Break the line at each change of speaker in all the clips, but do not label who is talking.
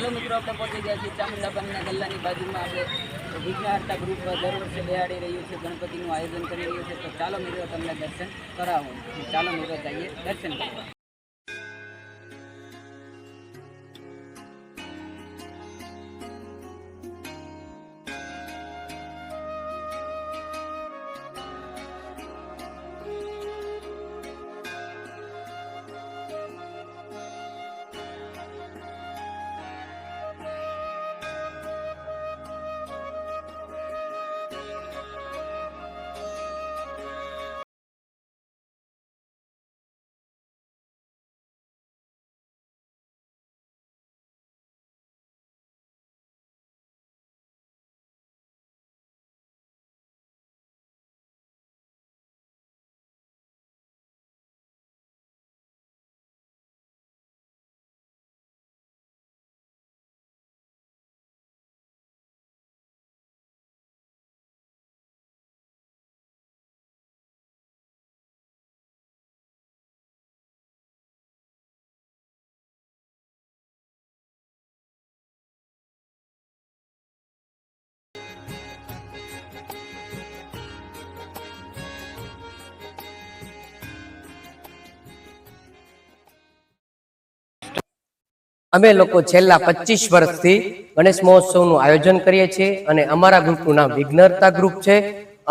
ચાલો મિત્રો, આપણે પહોંચી ગયા છીએ ચામુંડાબાના ગલ્લાની બાજુમાં. આપણે વિઘ્નહર્તા ગ્રુપ દર વર્ષે બેહાડી રહ્યું છે, ગણપતિનું આયોજન કરી રહ્યું છે. તો ચાલો મિત્રો, તમને દર્શન કરાવું. ચાલો મિત્રો, જઈએ દર્શન કરવા.
અમે લોકો છેલ્લા 25 વર્ષથી ગણેશ મહોત્સવનું આયોજન કરીએ છીએ અને અમારા ગ્રુપનું નામ વિઘ્નહર્તા ગ્રુપ છે.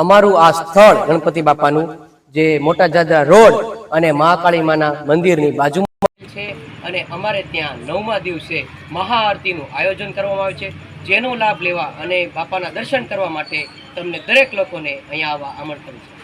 અમારું આ સ્થળ ગણપતિ બાપાનું જે મોટા જાદરા રોડ અને મહાકાળી માના મંદિરની બાજુમાં છે અને અમારે ત્યાં 9મા દિવસે મહાઆરતીનું આયોજન કરવામાં આવે છે, જેનો લાભ લેવા અને બાપાના દર્શન કરવા માટે તમને દરેક લોકોને અહીંયા આવવા આમંત્રણ છે.